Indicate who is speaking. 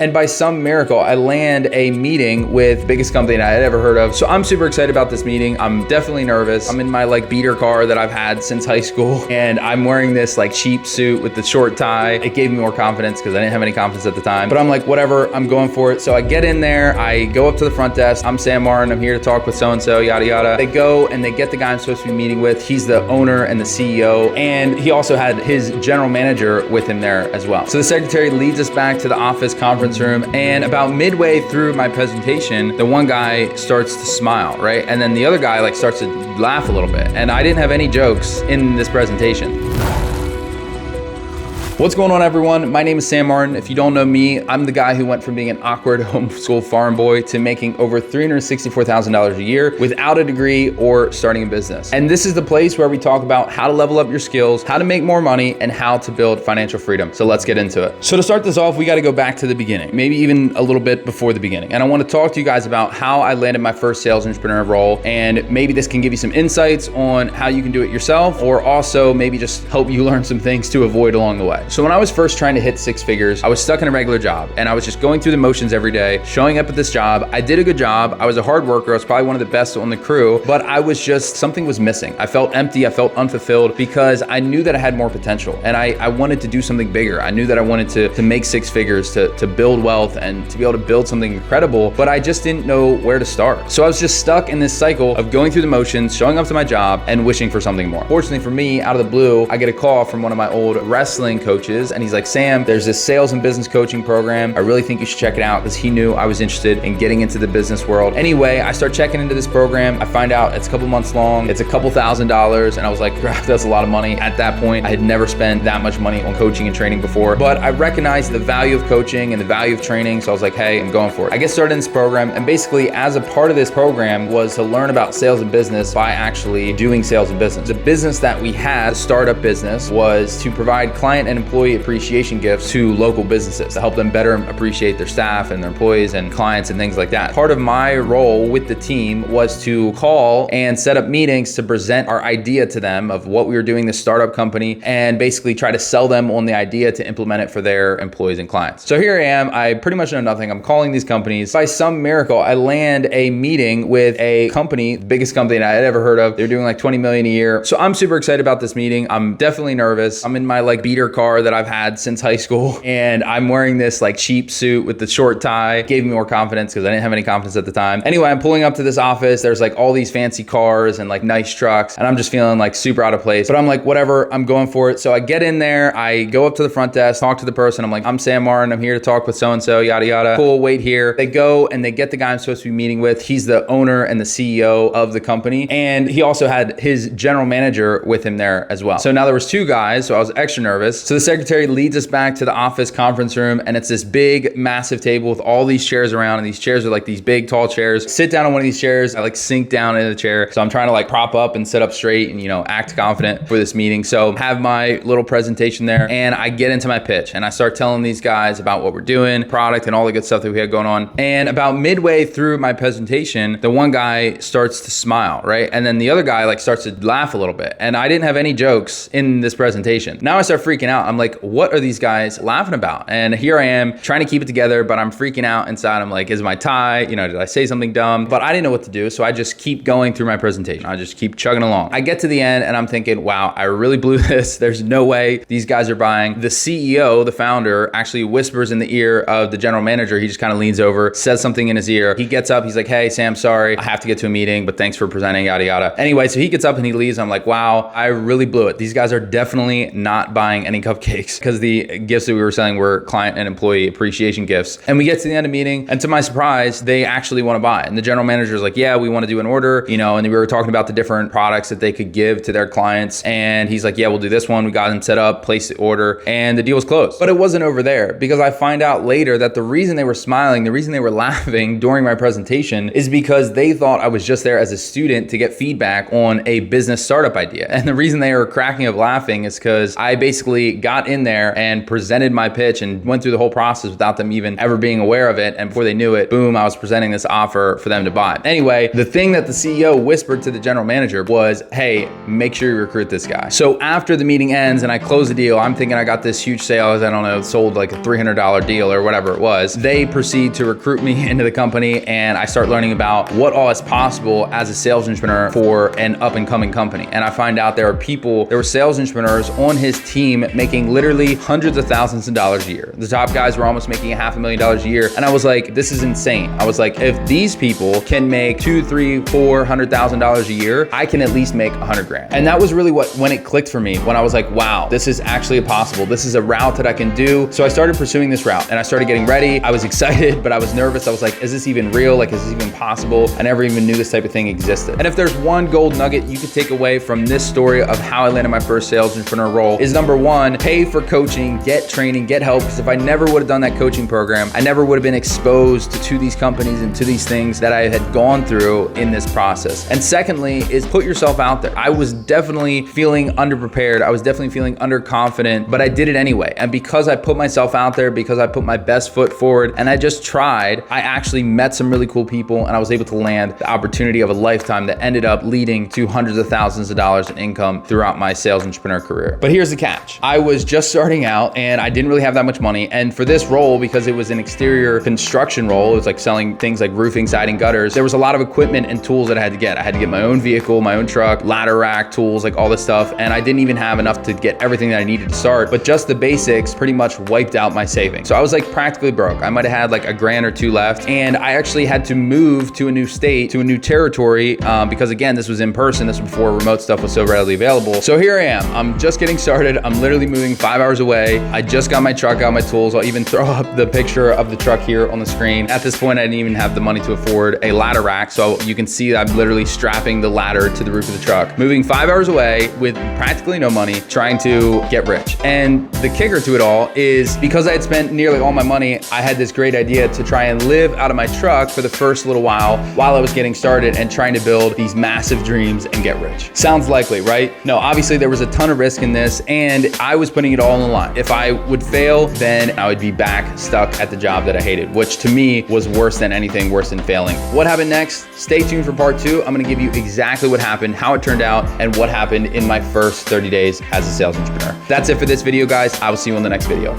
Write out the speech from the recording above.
Speaker 1: And by some miracle, I land a meeting with the biggest company I had ever heard of. So I'm super excited about this meeting. I'm definitely nervous. I'm in my beater car that I've had since high school. And I'm wearing this cheap suit with the short tie. It gave me more confidence because I didn't have any confidence at the time. But I'm like, whatever, I'm going for it. So I get in there, I go up to the front desk. I'm Sam Martin, I'm here to talk with so-and-so, yada, yada. They go and they get the guy I'm supposed to be meeting with. He's the owner and the CEO. And he also had his general manager with him there as well. So the secretary leads us back to the office conference room, and about midway through my presentation, the one guy starts to smile, right? And then the other guy starts to laugh a little bit. And I didn't have any jokes in this presentation. What's going on, everyone? My name is Sam Martin. If you don't know me, I'm the guy who went from being an awkward homeschool farm boy to making over $364,000 a year without a degree or starting a business. And this is the place where we talk about how to level up your skills, how to make more money, and how to build financial freedom. So let's get into it. So to start this off, we got to go back to the beginning, maybe even a little bit before the beginning. And I want to talk to you guys about how I landed my first sales entrepreneur role. And maybe this can give you some insights on how you can do it yourself, or also maybe just help you learn some things to avoid along the way. So when I was first trying to hit six figures, I was stuck in a regular job and I was just going through the motions every day, showing up at this job. I did a good job. I was a hard worker. I was probably one of the best on the crew, but I was just, something was missing. I felt empty. I felt unfulfilled because I knew that I had more potential and I wanted to do something bigger. I knew that I wanted to make six figures, to build wealth and to be able to build something incredible, but I just didn't know where to start. So I was just stuck in this cycle of going through the motions, showing up to my job and wishing for something more. Fortunately for me, out of the blue, I get a call from one of my old wrestling coaches. And he's like, Sam, there's this sales and business coaching program. I really think you should check it out, because he knew I was interested in getting into the business world. Anyway, I start checking into this program. I find out it's a couple months long. It's a couple $1,000s. And I was like, that's a lot of money. At that point, I had never spent that much money on coaching and training before, but I recognized the value of coaching and the value of training. So I was like, hey, I'm going for it. I get started in this program. And basically, as a part of this program was to learn about sales and business by actually doing sales and business. The business that we had, startup business, was to provide client and employee appreciation gifts to local businesses to help them better appreciate their staff and their employees and clients and things like that. Part of my role with the team was to call and set up meetings to present our idea to them of what we were doing, this startup company, and basically try to sell them on the idea to implement it for their employees and clients. So here I am, I pretty much know nothing. I'm calling these companies. By some miracle, I land a meeting with a company, the biggest company I had ever heard of. They're doing 20 million a year. So I'm super excited about this meeting. I'm definitely nervous. I'm in my beater car that I've had since high school, and I'm wearing this cheap suit with the short tie. It gave me more confidence because I didn't have any confidence at the time. Anyway, I'm pulling up to this office. There's all these fancy cars and nice trucks, and I'm just feeling super out of place, but I'm like, whatever, I'm going for it. So I get in there, I go up to the front desk, talk to the person. I'm like, I'm Sam Martin, I'm here to talk with so-and-so, yada, yada. Cool, wait here. They go and they get the guy I'm supposed to be meeting with. He's the owner and the CEO of the company, and he also had his general manager with him there as well. So now there was two guys, so I was extra nervous. So the secretary leads us back to the office conference room, and it's this big, massive table with all these chairs around, and these chairs are these big, tall chairs. Sit down on one of these chairs, I sink down into the chair. So I'm trying to prop up and sit up straight and, act confident for this meeting. So have my little presentation there, and I get into my pitch, and I start telling these guys about what we're doing, product, and all the good stuff that we had going on. And about midway through my presentation, the one guy starts to smile, right? And then the other guy starts to laugh a little bit. And I didn't have any jokes in this presentation. Now I start freaking out. I'm like, what are these guys laughing about? And here I am trying to keep it together, but I'm freaking out inside. I'm like, is my tie, did I say something dumb? But I didn't know what to do. So I just keep going through my presentation. I just keep chugging along. I get to the end and I'm thinking, wow, I really blew this. There's no way these guys are buying. The CEO, the founder, actually whispers in the ear of the general manager. He just kind of leans over, says something in his ear. He gets up. He's like, hey, Sam, sorry. I have to get to a meeting, but thanks for presenting, yada, yada. Anyway, so he gets up and he leaves. I'm like, wow, I really blew it. These guys are definitely not buying any cupcakes, because the gifts that we were selling were client and employee appreciation gifts. And we get to the end of the meeting, and to my surprise, they actually want to buy. And the general manager is like, yeah, we want to do an order, and we were talking about the different products that they could give to their clients. And he's like, yeah, we'll do this one. We got them set up, placed the order, and the deal was closed. But it wasn't over there, because I find out later that the reason they were smiling, the reason they were laughing during my presentation is because they thought I was just there as a student to get feedback on a business startup idea. And the reason they were cracking up laughing is because I basically got got in there and presented my pitch and went through the whole process without them even ever being aware of it. And before they knew it, boom, I was presenting this offer for them to buy. Anyway, the thing that the CEO whispered to the general manager was, hey, make sure you recruit this guy. So after the meeting ends and I close the deal, I'm thinking I got this huge sales, I don't know, sold like a $300 deal or whatever it was. They proceed to recruit me into the company, and I start learning about what all is possible as a sales entrepreneur for an up and coming company. And I find out there were sales entrepreneurs on his team making literally hundreds of thousands of dollars a year. The top guys were almost making $500,000 a year. And I was like, this is insane. I was like, if these people can make $200,000, $300,000, $400,000 a year, I can at least make 100 grand. And that was really when it clicked for me, when I was like, wow, this is actually possible. This is a route that I can do. So I started pursuing this route and I started getting ready. I was excited, but I was nervous. I was like, is this even real? Like, is this even possible? I never even knew this type of thing existed. And if there's one gold nugget you could take away from this story of how I landed my first sales entrepreneur role is number one, pay for coaching, get training, get help. Because if I never would have done that coaching program, I never would have been exposed to these companies and to these things that I had gone through in this process. And secondly is put yourself out there. I was definitely feeling underprepared. I was definitely feeling underconfident, but I did it anyway. And because I put myself out there, because I put my best foot forward and I just tried, I actually met some really cool people and I was able to land the opportunity of a lifetime that ended up leading to hundreds of thousands of dollars in income throughout my sales entrepreneur career. But here's the catch. I was just starting out and I didn't really have that much money. And for this role, because it was an exterior construction role, it was like selling things like roofing, siding, gutters, there was a lot of equipment and tools that I had to get. I had to get my own vehicle, my own truck, ladder rack, tools, like all this stuff. And I didn't even have enough to get everything that I needed to start, but just the basics pretty much wiped out my savings. So I was like practically broke. I might've had like a grand or two left. And I actually had to move to a new state, to a new territory, because again, this was in person. This was before remote stuff was so readily available. So here I am. I'm just getting started. I'm literally moving 5 hours away. I just got my truck out, my tools. I'll even throw up the picture of the truck here on the screen. At this point, I didn't even have the money to afford a ladder rack. So you can see that I'm literally strapping the ladder to the roof of the truck, moving 5 hours away with practically no money, trying to get rich. And the kicker to it all is because I had spent nearly all my money, I had this great idea to try and live out of my truck for the first little while I was getting started and trying to build these massive dreams and get rich. Sounds likely, right? No, obviously there was a ton of risk in this and I was putting it all on the line. If I would fail, then I would be back stuck at the job that I hated, which to me was worse than anything, worse than failing. What happened next? Stay tuned for part 2. I'm gonna give you exactly what happened, how it turned out, and what happened in my first 30 days as a sales entrepreneur. That's it for this video, guys. I will see you on the next video.